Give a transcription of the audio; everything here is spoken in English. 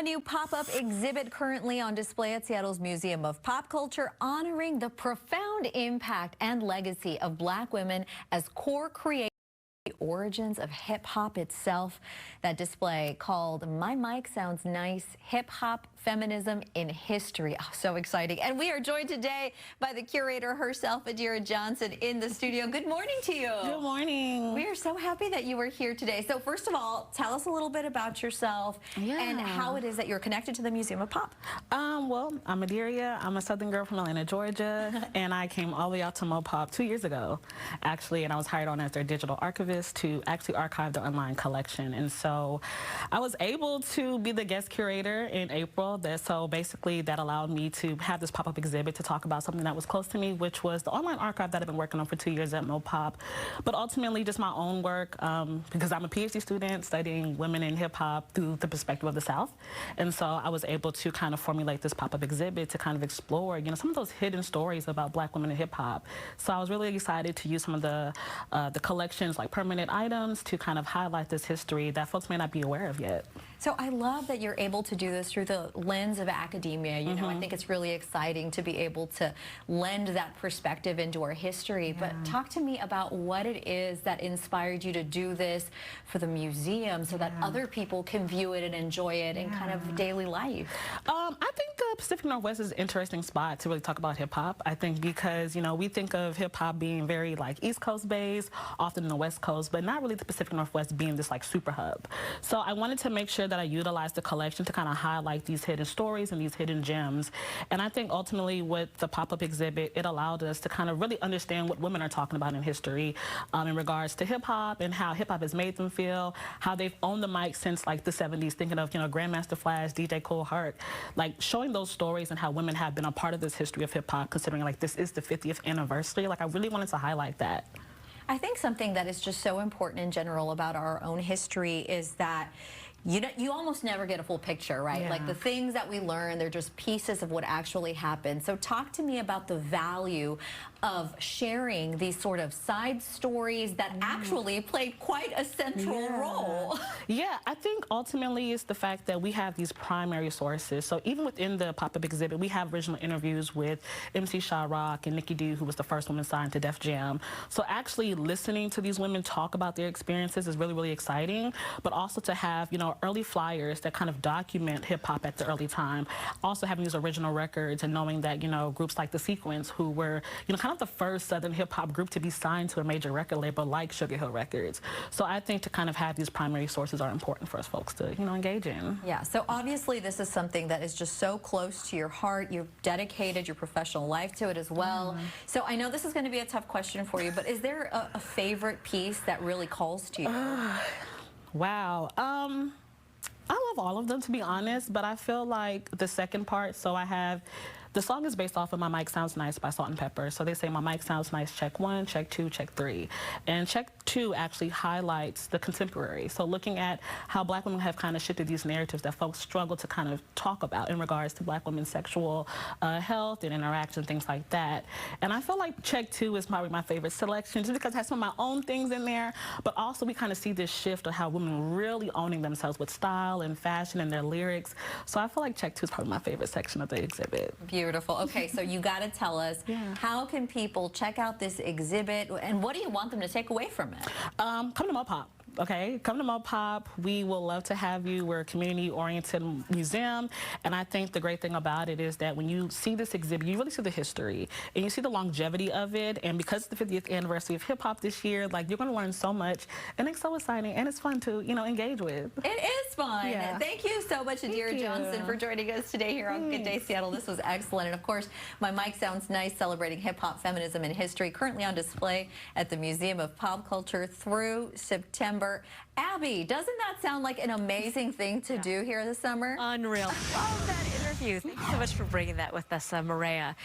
A new pop-up exhibit currently on display at Seattle's Museum of Pop Culture, honoring the profound impact and legacy of Black women as core creators. The origins of hip-hop itself. That display, called My Mic Sounds Nice, Hip-Hop, Feminism in History. Oh, so exciting. And we are joined today by the curator herself, Adeerya Johnson, in the studio. Good morning to you. Good morning. We are so happy that you were here today. So first of all, tell us a little bit about yourself and how it is that you're connected to the Museum of Pop. Well, I'm Adeerya. I'm a Southern girl from Atlanta, Georgia, and I came all the way out to MoPop 2 years ago, actually, and I was hired on as their digital archivist to actually archive the online collection. And so I was able to be the guest curator in April. So basically that allowed me to have this pop-up exhibit to talk about something that was close to me, which was the online archive that I've been working on for 2 years at MoPop. But ultimately just my own work, because I'm a PhD student studying women in hip-hop through the perspective of the South. And so I was able to kind of formulate this pop-up exhibit to kind of explore, you know, some of those hidden stories about Black women in hip-hop. So I was really excited to use some of the collections, like permanent items, to kind of highlight this history that folks may not be aware of yet. So I love that you're able to do this through the lens of academia. You know, I think it's really exciting to be able to lend that perspective into our history. But talk to me about what it is that inspired you to do this for the museum so that other people can view it and enjoy it in kind of daily life. I think the Pacific Northwest is an interesting spot to really talk about hip-hop. I think because, you know, we think of hip-hop being very like East Coast based, often in the West Coast, but not really the Pacific Northwest being this like super hub. So I wanted to make sure that I utilized the collection to kind of highlight these hidden stories and these hidden gems. And I think ultimately with the pop-up exhibit, it allowed us to kind of really understand what women are talking about in history in regards to hip-hop and how hip-hop has made them feel, how they've owned the mic since like the 70s, thinking of, you know, Grandmaster Flash, DJ Kool Herc, like showing those stories and how women have been a part of this history of hip-hop, considering like this is the 50th anniversary. Like I really wanted to highlight that. I think something that is just so important in general about our own history is that you almost never get a full picture, right? Like the things that we learn, they're just pieces of what actually happened. So talk to me about the value of sharing these sort of side stories that actually played quite a central role. Yeah, I think ultimately it's the fact that we have these primary sources. So even within the pop-up exhibit, we have original interviews with MC Sha Rock and Nikki D, who was the first woman signed to Def Jam. So actually listening to these women talk about their experiences is really, really exciting. But also to have, you know, early flyers that kind of document hip-hop at the early time. Also having these original records and knowing that, you know, groups like The Sequence, who were, you know, kind of the first Southern hip-hop group to be signed to a major record label like Sugar Hill Records. So I think to kind of have these primary sources are important for us folks to, you know, engage in. Yeah, so obviously this is something that is just so close to your heart. You've dedicated your professional life to it as well. So I know this is going to be a tough question for you, but is there a favorite piece that really calls to you? Wow. I love all of them, to be honest, but I feel like the second part, so I have, the song is based off of My Mic Sounds Nice by Salt and Pepper. So they say, my mic sounds nice, check 1, check 2, check 3. And check 2 actually highlights the contemporary. So looking at how Black women have kind of shifted these narratives that folks struggle to kind of talk about in regards to Black women's sexual health and interaction, things like that. And I feel like check 2 is probably my favorite selection, just because it has some of my own things in there, but also we kind of see this shift of how women really owning themselves with style and fashion and their lyrics. So I feel like check 2 is probably my favorite section of the exhibit. Beautiful. Okay, so you got to tell us, how can people check out this exhibit, and what do you want them to take away from it? Come to MoPop. Okay, come to MoPop. We will love to have you. We're a community-oriented museum, and I think the great thing about it is that when you see this exhibit, you really see the history, and you see the longevity of it, and because it's the 50th anniversary of hip-hop this year, like, you're going to learn so much, and it's so exciting, and it's fun to, you know, engage with. It is fun. Thank you so much, Adeerya Johnson, for joining us today here on Good Day Seattle. This was excellent, and of course, My Mic Sounds Nice, celebrating hip-hop, feminism, and history, currently on display at the Museum of Pop Culture through September. Abby, doesn't that sound like an amazing thing to do here this summer? Unreal. Love that interview. Thank you so much for bringing that with us, Maria.